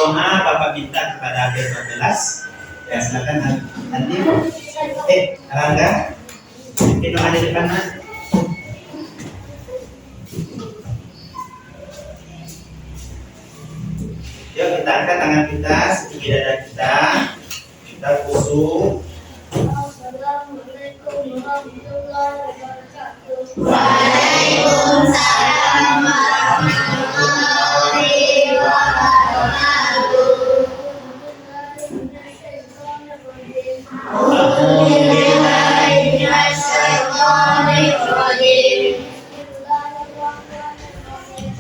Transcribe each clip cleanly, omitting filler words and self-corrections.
doa Bapak minta kepada B14. Ya silakan Andi. Rangga. Mungkin doa di depan Mas. Yuk kita angkat tangan kita setinggi dada kita. Kita kusuk. Assalamualaikum warahmatullahi wabarakatuh. Waalaikumsalam warahmatullahi wabarakatuh. A'udzubillahi minasyaitonir rajim.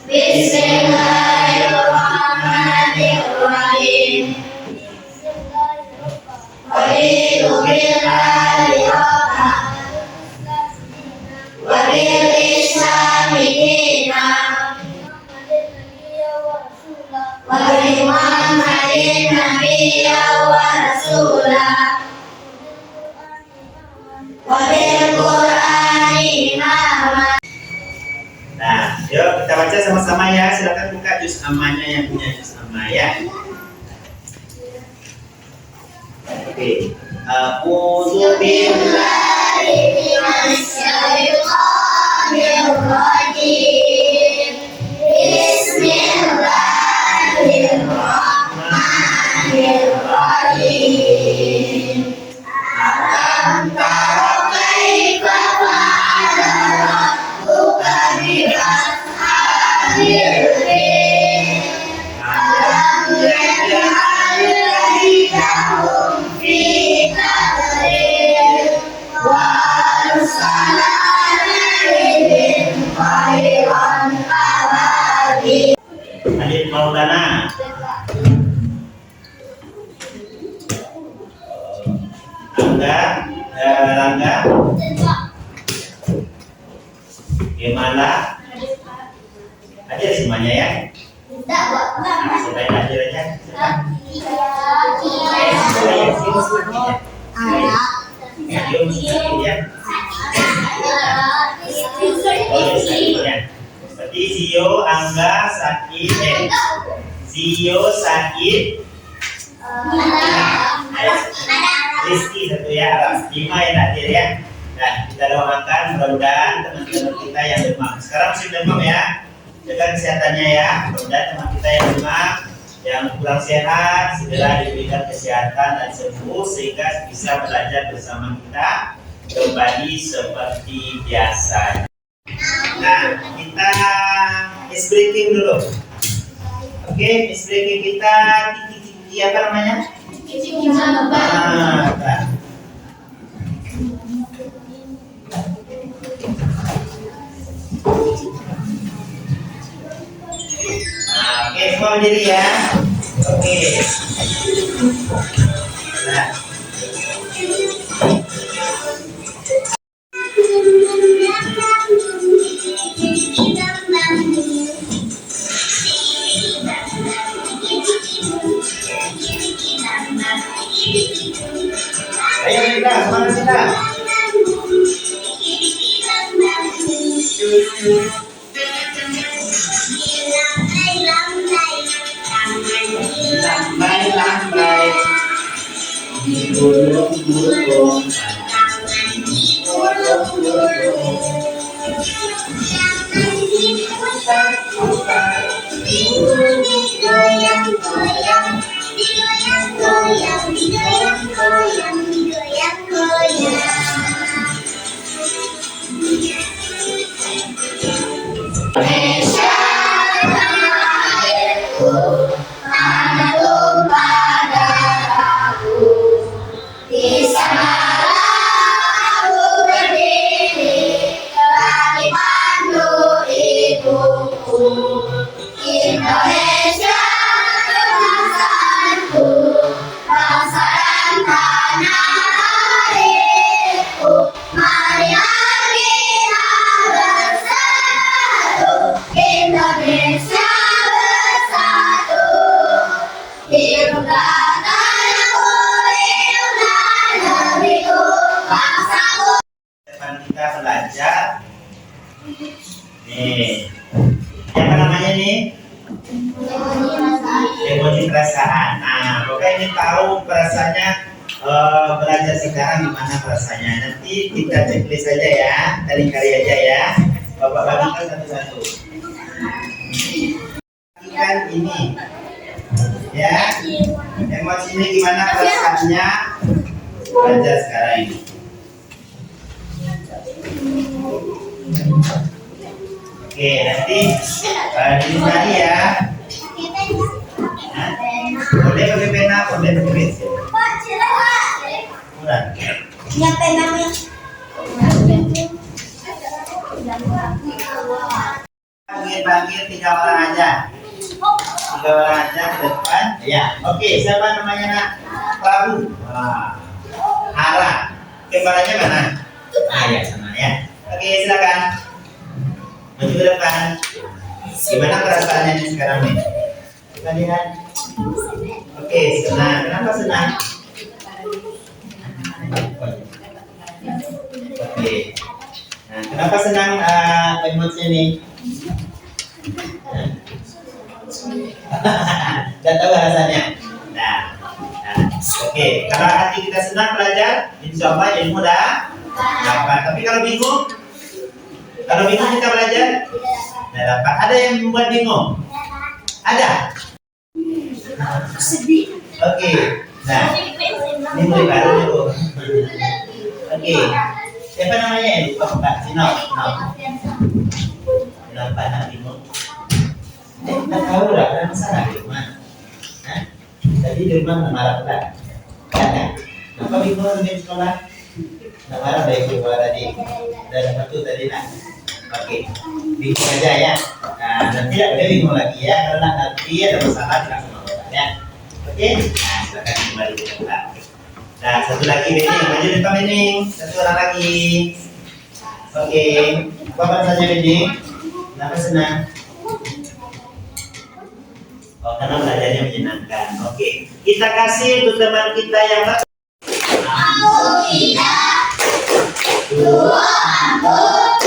Bismillahirrahmanirrahim. Raditu billahi rabban wa bil islami dinan wa bi Muhammadin nabiyyan wa rasulah wa bil Qur'ani imaman. Nah, yuk kita baca sama-sama ya. Silakan buka juz ammanya yang punya juz amma ya. Oke. A'udzu billahi minasyaitonir rajim. Bismillahirrahmanirrahim. Alam tara kaifa fa'ala rabbuka bi ashabil fil. Alam yaj'al kaydahum fi tadlil wa arsala 'alaihim tayran ababil. Alif Maulana. Rangga. Gimana? Hadir semuanya ya. Selain hadir aja. Berarti Zio, Angga, Sakit, Zio, Sakit, Rizky satu ya, 5 yang hadir ya. Nah, kita doakan mudah-mudahan teman-teman kita yang demam. Sekarang masih demam ya, jaga kesehatannya ya. Mudah-mudahan teman kita yang demam, yang kurang sehat, segera diberikan kesehatan dan sembuh sehingga bisa belajar bersama kita kembali seperti biasa. Nah, kita ice breaking dulu. Oke, ice breaking kita tinggi apa namanya? Nah. Oke, semua berdiri ya. Oke. Nah. Ayo kita, semangat kita. Lambai, gulung. Indonesia bangsaku, bangsa dan tanah airku, marilah kita bersatu, Indonesia bersatu, hiduplah tanahku, hiduplah negeriku, bangsaku. Kita belajar. Nih. Apa namanya nih? emoji perasaan. Nah, pokoknya ini tahu perasaannya belajar sekarang gimana perasaannya. Nanti kita checklist saja ya, dari karya aja ya. Bapak bagikan satu-satu. Bagikan ini, ya. Emoji ini gimana perasaannya belajar sekarang ini. Oke, nanti tadi ya. Boleh pakai pena, boleh pakai pensil. Kurang. Ya penanya. Panggil 3 orang aja. 3 orang aja ke depan. Ya, oke. Siapa namanya nak? Prabu. Hara. Kembarannya mana? Ya sana ya. Oke, silakan. Maju ke depan. Gimana perasaannya nih sekarang nih? Kita lihat. Oke, senang. Kenapa senang? Oke. Nah, kenapa senang emosinya nih? Gak tahu rasanya. Nah, oke. Kalau hati kita senang belajar, insya Allah ilmu dah dapat. Tapi kalau bingung kita belajar, dah dapat. Ada yang membuat bingung? Ada. Sedih. Oke. Nah, ini mulai baru dulu. Oke. Siapa namanya? Lupa Mbak Sino. Kenapa nak bingung? Tak tahu lah, ada masalah di rumah. Hah? Tadi di rumah marah tak? Kan? Kenapa bingung di sekolah? Nak marah dari keluar tadi. Dari satu tadi nak. Oke, bingung aja ya. Nah, dan tidak boleh bingung lagi ya, karena nanti ada masalah tidak sama orang ya. Oke, nah silakan kembali ke tempat. Nah, satu lagi Bening, maju depan Bening. Satu orang lagi. Oke, apa rasanya Bening? Kenapa senang? Oh, karena belajarnya menyenangkan. Oke, kita kasih untuk teman kita yang Aku tidak dua rambut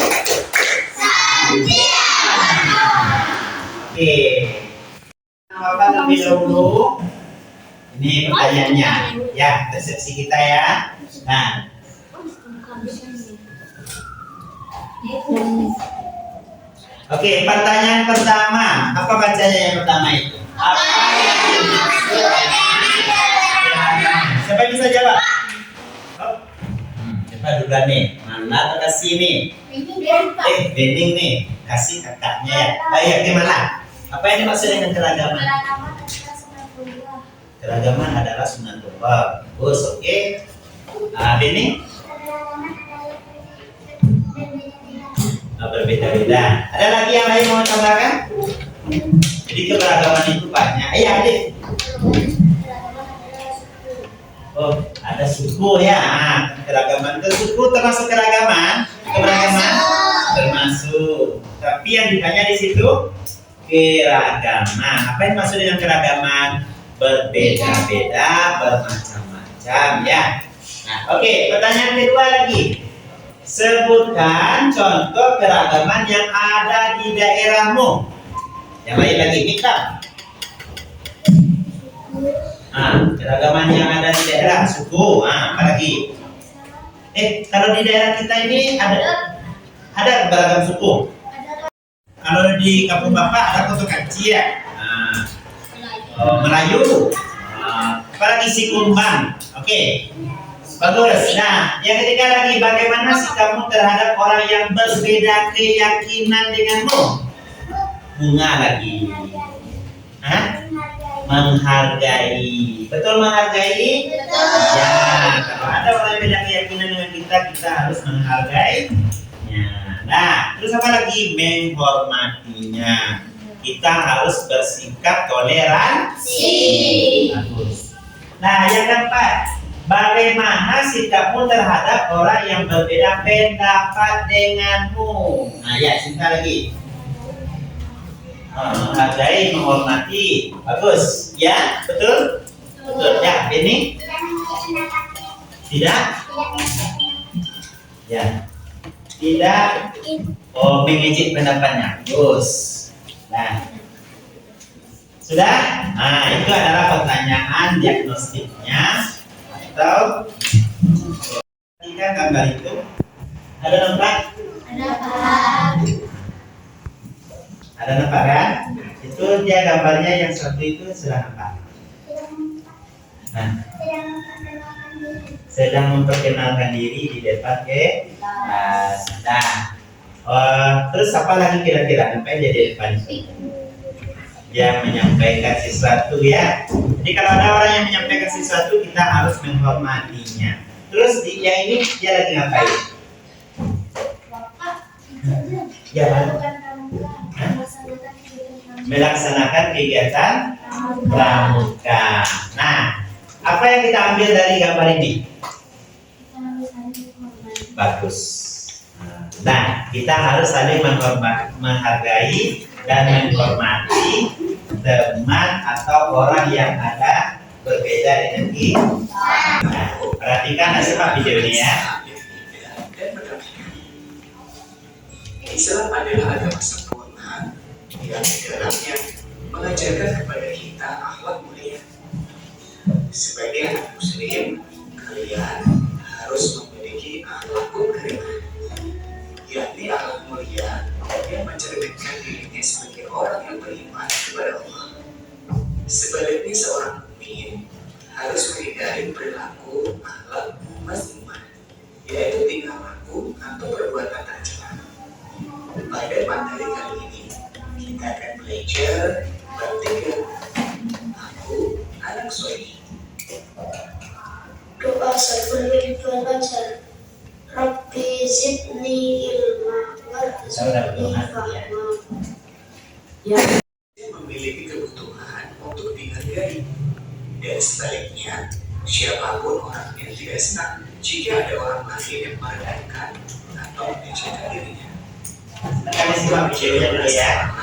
Santiago. Oke. Apa terlebih dahulu? Ini pertanyaannya, ya persepsi kita ya. Nah, oke, pertanyaan pertama, apa bacanya yang pertama itu? Apa yang dimaksud dengan sederhana? Siapa yang bisa jawab? Oh. Siapa duluan nih? Mana kasih nih? Bening nih, kasih kakaknya ya. Baik, gimana? Apa yang dimaksud dengan keragaman? Keragaman adalah sunatullah. Bagus, oke. Bening? Berbeda-beda. Ada lagi yang lain mau tambahkan? Jadi keberagaman itu banyak. Iya, adik. Oh, ada suku ya. Keragaman itu suku termasuk keragaman. Keberagaman termasuk. Tapi yang ditanya di situ keragaman. Apa yang maksud dengan keragaman? Berbeda-beda, bermacam-macam ya. Nah, oke. Pertanyaan kedua lagi. Sebutkan contoh keragaman yang ada di daerahmu. Yang lain lagi kita. Keragaman yang ada di daerah suku. Apa lagi? Kalau di daerah kita ini ada beragam suku. Kalau di kampung Bapak ada Koto Kaci ya. Melayu. Apalagi si Kumbang. Oke. Bagus. Nah, yang ketiga lagi, bagaimana sikapmu terhadap orang yang berbeda keyakinan denganmu? Bunga lagi. Menghargai. Betul menghargai? Betul. Ya, kalau ada orang yang beda keyakinan dengan kita harus menghargainya. Nah, terus apa lagi? Menghormatinya. Kita harus bersikap toleransi. Bagus. Nah, yang keempat, bagaimana sikapmu terhadap orang yang berbeda pendapat denganmu? Nah, ya, singkat lagi. Menghargai, menghormati. Bagus. Ya, betul? Betul. Ya, ini? Tidak? Ya. Tidak. Oh, mengejek pendapatnya. Bagus. Nah. Sudah? Nah, itu adalah pertanyaan diagnostiknya atau jika gambar itu ada nampak? Ada nampak kan? Itu dia gambarnya yang satu itu sudah nampak. Nah, sedang memperkenalkan diri di depan kelas. Nah, terus apa lagi kira-kira ngapain dia di depan itu? Yang menyampaikan sesuatu ya. Jadi kalau ada orang yang menyampaikan sesuatu kita harus menghormatinya. Terus yang ini dia lagi ngapain? Ya, melaksanakan kegiatan pramuka. Nah, apa yang kita ambil dari gambar ini? Bagus. Nah, kita harus saling menghargai dan menghormati teman atau orang yang ada berbeda dengan kita. Nah, perhatikan simak video ini ya. Islam adalah agama sempurna yang di dalamnya mengajarkan kepada kita akhlak mulia. Sebagai anak muslim, kalian harus memiliki akhlakul karimah, yakni akhlak mulia yang mencerminkan dirinya sebagai orang yang beriman kepada Allah. Sebaliknya seorang mukmin harus menghindari perilaku akhlak mazmumah, yaitu tingkah laku atau perbuatan tercela. Pada materi kali ini kita akan belajar bab 3. Aku anak soleh. Doa sebelum belajar. Rabbi zidni ilma warzuqni fahma. Dia memiliki kebutuhan untuk dihargai, dan sebaliknya siapapun orang yang tidak senang jika ada orang lain yang merendahkan atau menjadikan dirinya. Kami simak videonya dulu ya.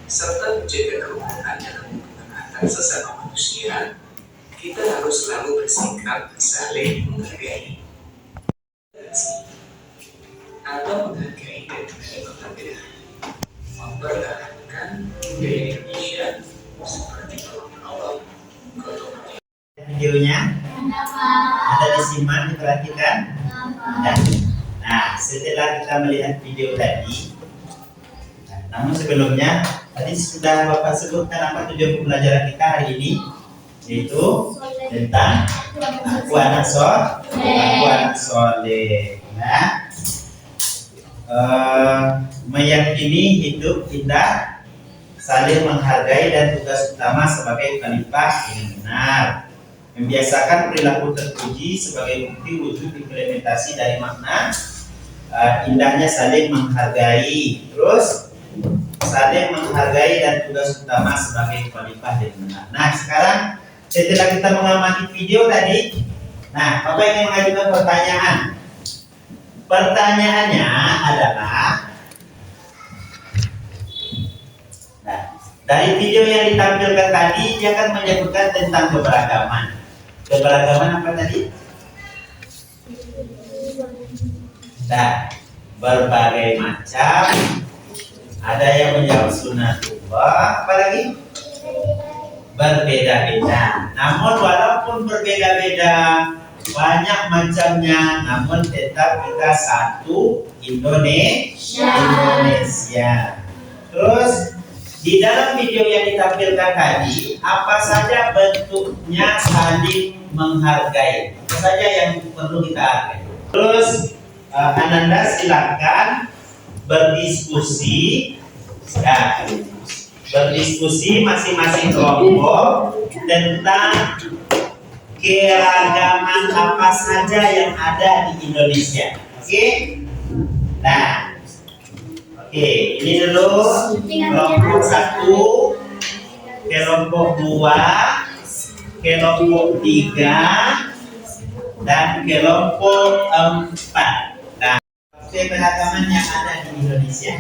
Serta menjaga kerukunan dalam hubungan antar sesama manusia, kita harus selalu bersikap saling menghargai atau menghargai dan menerima perbedaan, mempertahankan budaya Indonesia seperti Allah. Videonya ada disimak, diperhatikan. Nah, setelah kita melihat video tadi, namun sebelumnya tadi sudah Bapak sebutkan apa tujuan pembelajaran kita hari ini, yaitu tentang aku anak soleh. Nah, meyakini hidup kita saling menghargai dan tugas utama sebagai khalifah yang benar, membiasakan perilaku terpuji sebagai bukti wujud implementasi dari makna indahnya saling menghargai. Terus saling menghargai dan tugas utama sebagai khalifah yang benar. Nah, sekarang setelah kita mengamati video tadi, nah, Bapak ingin mengajukan pertanyaan. Pertanyaannya adalah, nah, dari video yang ditampilkan tadi, dia akan menyebutkan tentang keberagaman. Keberagaman apa tadi? Nah, berbagai macam. Ada yang menjawab sunatullah, apa lagi? Berbeda-beda. Namun walaupun berbeda-beda, banyak macamnya, namun tetap kita satu Indonesia. Terus di dalam video yang ditampilkan tadi, apa saja bentuknya saling menghargai? Apa saja yang perlu kita hargai? Terus Ananda silakan berdiskusi, ya, berdiskusi masing-masing kelompok tentang keragaman apa saja yang ada di Indonesia. Oke? Nah, oke, ini dulu kelompok 1, kelompok 2, kelompok 3, dan kelompok 4. Nah, keberagaman yang ada di Indonesia.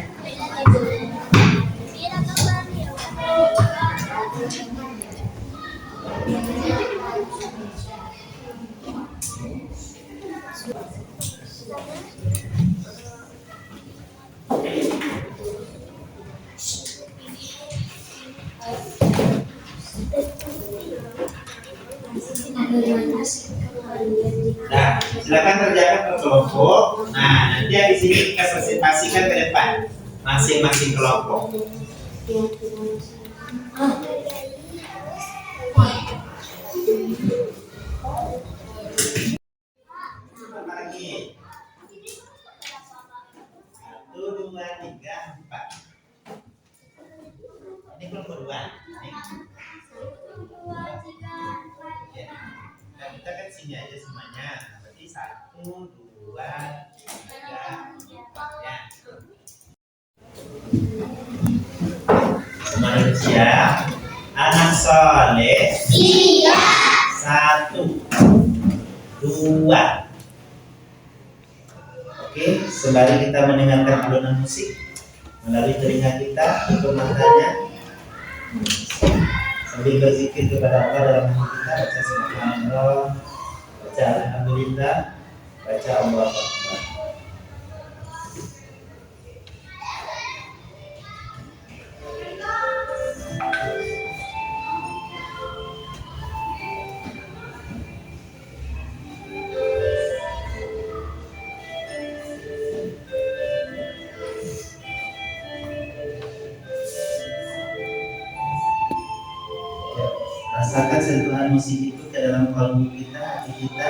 Bagaimana sikap kalian jika Nah, silakan kerjakan per kelompok. Nah, nanti habis ini kita presentasikan ke depan masing-masing kelompok. Berapa lagi? 1, 2, 3, 4. Ini kelompok 2. Ya. Nah, kita kan sini aja semuanya. Berarti 1, 2, 3, 4 ya. Semuanya siap. Anak soleh. Iya. 1, 2. Oke, sembari kita mendengarkan alunan musik melalui telinga kita, tutup matanya, sambil berzikir kepada Allah dalam hati kita, baca subhanallah, baca alhamdulillah, baca Allahu Akbar. Rasakan sentuhan musik itu ke dalam kalbu kita, hati kita.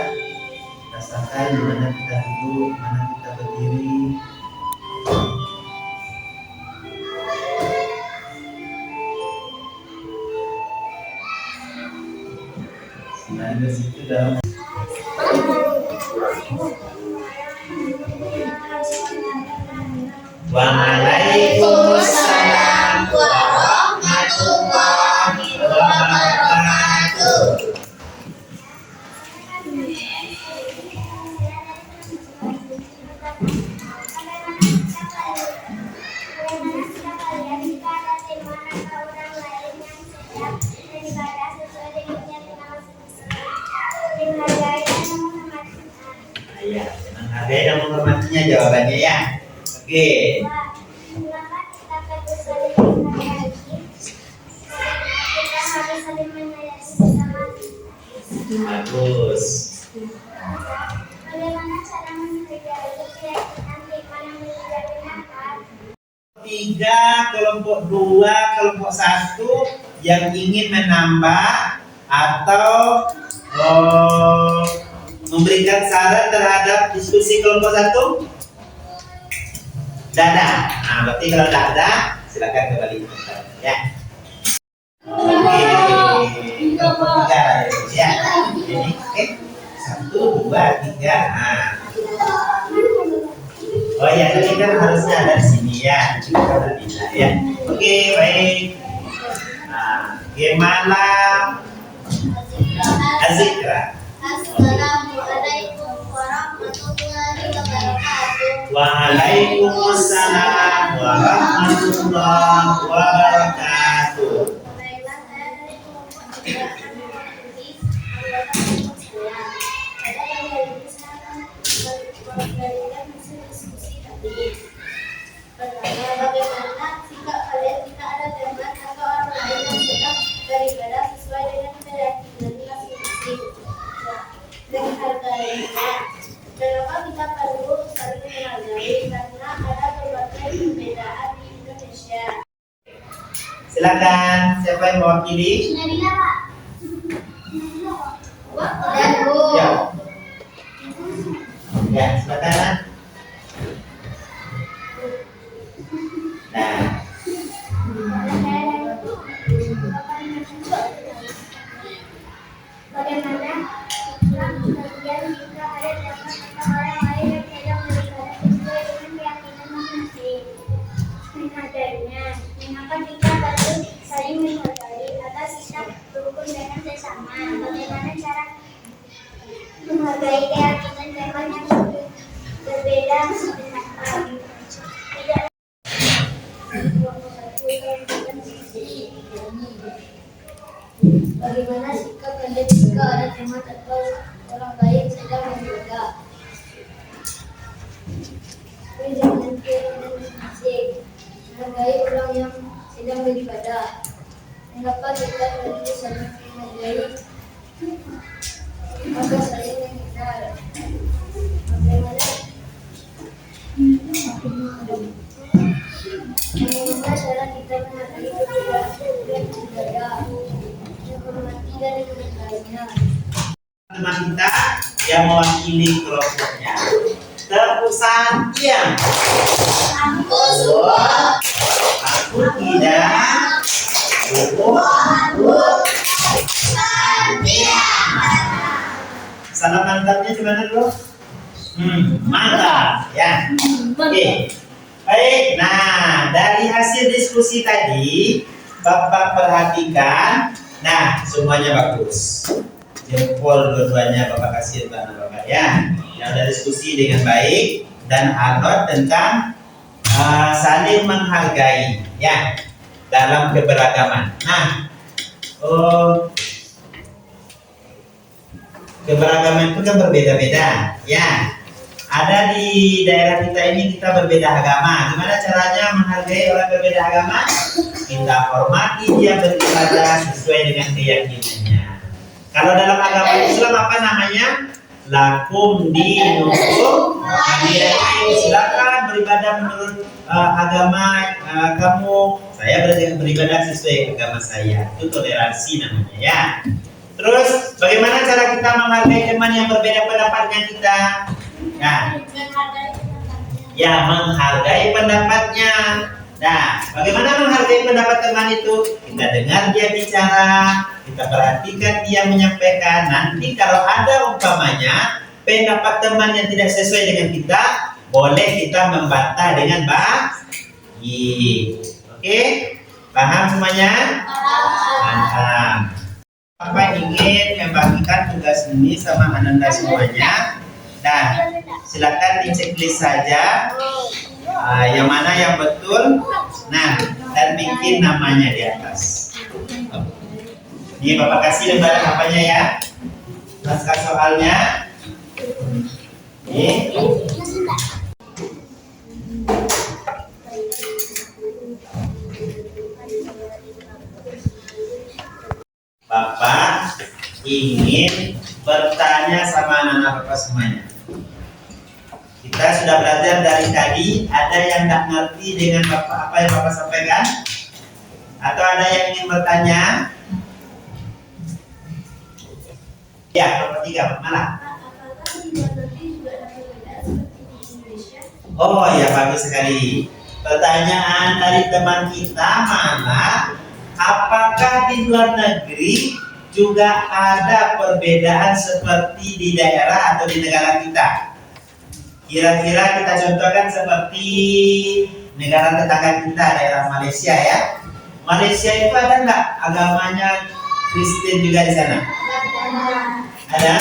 Rasakan di mana kita duduk, mana kita berdiri. Selain bersitu dalam Waalaikumsalam warahmatullahi wabarakatuh. Ya, menghargai dan menghormatinya jawabannya ya. Oke. Bagus. Bagaimana cara menghargai nanti mana meninggalkan? 3, kelompok 2, kelompok 1 yang ingin menambah atau memberikan saran terhadap diskusi kelompok 1? Tidak ada. Nah, berarti kalau tidak ada, silakan kembali ke tempat ya. Oke, kelompok 3 ya. Ini oke. 1, 2, 3. Nah. Oh ya, tadi kan harusnya ada di sini ya. Kita bisa ya. Oke, baik. Nah, gimana? Azikra. Assalamualaikum warahmatullahi wabarakatuh. Waalaikumsalam warahmatullahi wabarakatuh. Baiklah, saya dari kelompok 3 akan mewakili anggota kelompok saya. Pada pagi hari ini saya akan memberikan hasil diskusi tadi. Pertama, bagaimana sikap kalian jika ada teman atau orang lain yang sedang beribadah sesuai dengan keyakinan masing-masing? Menghargainya. Kenapa kita perlu saling menghargai? Karena ada berbagai perbedaan di Indonesia. Silakan, siapa yang mewakili? Nabila, Pak. Dan Bu. Ya. Ya, silakan. Nah, Bagaimana sikap kalian jika ada teman atau orang lain yang sedang beribadah sesuai dengan keyakinan masing-masing? Menghargainya. Mengapa kita perlu saling menghargai atas sikap rukun dengan sesama? Bagaimana cara menghargai keyakinan teman yang berbeda dengan kami? Tidak. Bagaimana sikap kalian jika ada teman atau orang lain sedang beribadah? Jangan keyakinan masing-masing. Menghargai orang yang sedang beribadah. Mengapa kita perlu saling menghargai? Maka saling mengenal. Bagaimana cara kita menghargai perbedaan dan budaya, menghormati dan menghargainya. Teman kita yang mewakili kelompoknya. Tepuk tangan. Aku tidak. Salam mantapnya gimana bro? Mantap ya. Oke. Baik. Nah, dari hasil diskusi tadi, Bapak perhatikan. Nah, semuanya bagus. Jempol dua-duanya Bapak kasih untuk Bapak ya. Yang udah diskusi dengan baik dan alot tentang saling menghargai ya dalam keberagaman. Nah, keberagaman itu kan berbeda-beda ya. Ada di daerah kita ini kita berbeda agama. Gimana caranya menghargai orang berbeda agama? Kita hormati dia beribadah sesuai dengan keyakinannya. Kalau dalam agama Islam apa namanya? Lakum dinukum waliyadin. Silakan beribadah menurut agama kamu. Saya beribadah sesuai agama saya. Itu toleransi namanya ya. Terus bagaimana cara kita menghargai teman yang berbeda pendapatnya kita? Nah, ya menghargai pendapatnya. Nah, bagaimana menghargai pendapat teman itu? Kita dengar dia bicara, kita perhatikan dia menyampaikan. Nanti kalau ada umpamanya pendapat teman yang tidak sesuai dengan kita, boleh kita membantah dengan baik. Oke? Paham semuanya? Mantap. Bapak ingin membagikan tugas ini sama Ananda semuanya. Dan silakan diceklis saja yang mana yang betul. Nah, dan bikin namanya di atas. Ini Bapak kasih lembaran apanya ya? Naskah soalnya. Ini. Bapak ingin bertanya sama anak-anak Bapak semuanya. Kita sudah belajar dari tadi. Ada yang tidak ngerti dengan Bapak apa yang Bapak sampaikan? Atau ada yang ingin bertanya? Ya, nomor 3, mana? Oh ya, bagus sekali. Pertanyaan dari teman kita mana? Apakah di luar negeri juga ada perbedaan seperti di daerah atau di negara kita? Kira-kira kita contohkan seperti negara tetangga kita, daerah Malaysia ya. Malaysia itu ada nggak agamanya Kristen juga di sana? Ada?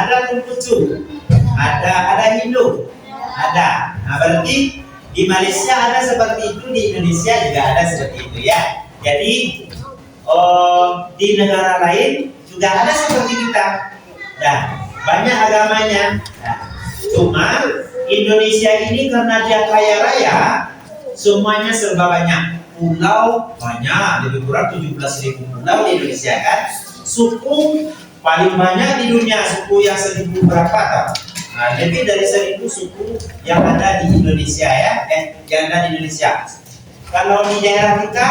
Ada Konghucu, ada Hindu, ada. Nah, berarti di Malaysia ada seperti itu, di Indonesia juga ada seperti itu ya. Jadi di negara lain juga ada seperti kita. Nah, banyak agamanya. Nah, cuma Indonesia ini karena dia kaya raya, semuanya serba banyak. Pulau banyak, lebih kurang 17.000 pulau di Indonesia kan. Suku paling banyak di dunia, suku yang 1.000 berapa tau? Nah, lebih dari 1.000 suku yang ada di Indonesia ya, yang ada di Indonesia. Kalau di daerah kita,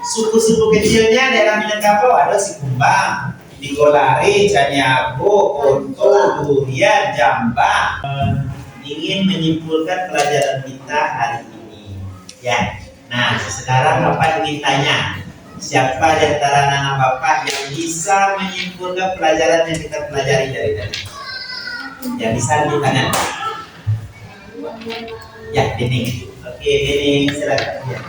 suku-suku kecilnya daerah Minangkabau ada Sikumbang, Digolari, Caniago, Konto, Durian, Jambang. Ingin menyimpulkan pelajaran kita hari ini ya. Nah, sekarang Bapak ingin tanya, siapa di antara anak Bapak yang bisa menyimpulkan pelajaran yang kita pelajari dari tadi? Yang bisa di tangan. Ya, Dening. Oke, Dening, silakan. Ya.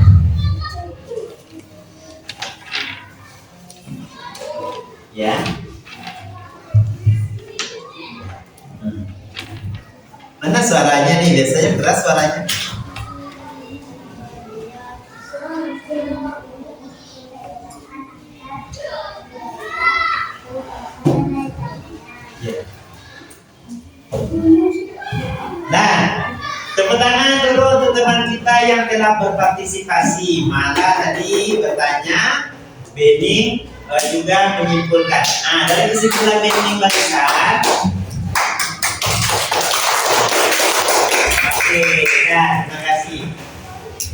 Ya. Mana suaranya nih? Biasanya keras suaranya. Nah, tepuk tangan dulu untuk teman kita yang telah berpartisipasi. Malah tadi bertanya, Beni, juga menyimpulkan. Nah, dari kesimpulan Benny barusan. Oke, ya, terima kasih.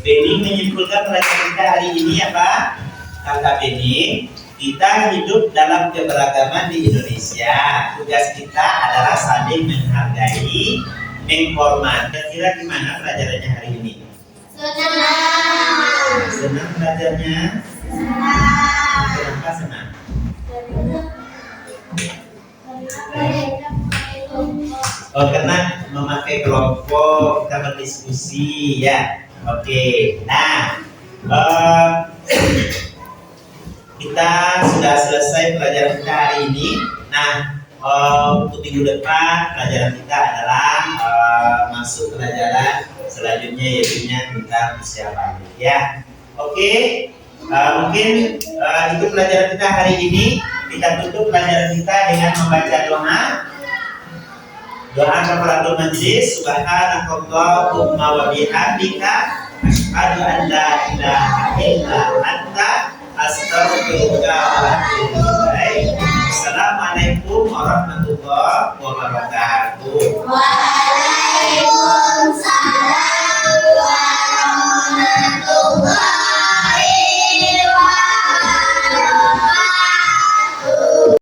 Benny menyimpulkan pelajaran kita hari ini apa? Kata Benny, kita hidup dalam keberagaman di Indonesia. Tugas kita adalah saling menghargai, menghormati. Kira-kira gimana pelajarannya hari ini? Senang. Senang belajarnya? Senang. Kenapa senang? Oh, karena memakai kelompok, kita berdiskusi ya. Oke, nah kita sudah selesai pelajaran kita hari ini. Nah, untuk minggu depan pelajaran kita adalah masuk pelajaran selanjutnya, yaitu tentang usia balik ya. Oke, mungkin itu pelajaran kita hari ini. Kita tutup pelajaran kita dengan membaca doa. Doa kafaratul majlis. Subhanakallahumma wa bihamdika asyhadu an la ilaha illa anta astaghfiruka wa atubu ilaik. Assalamualaikum warahmatullahi wabarakatuh.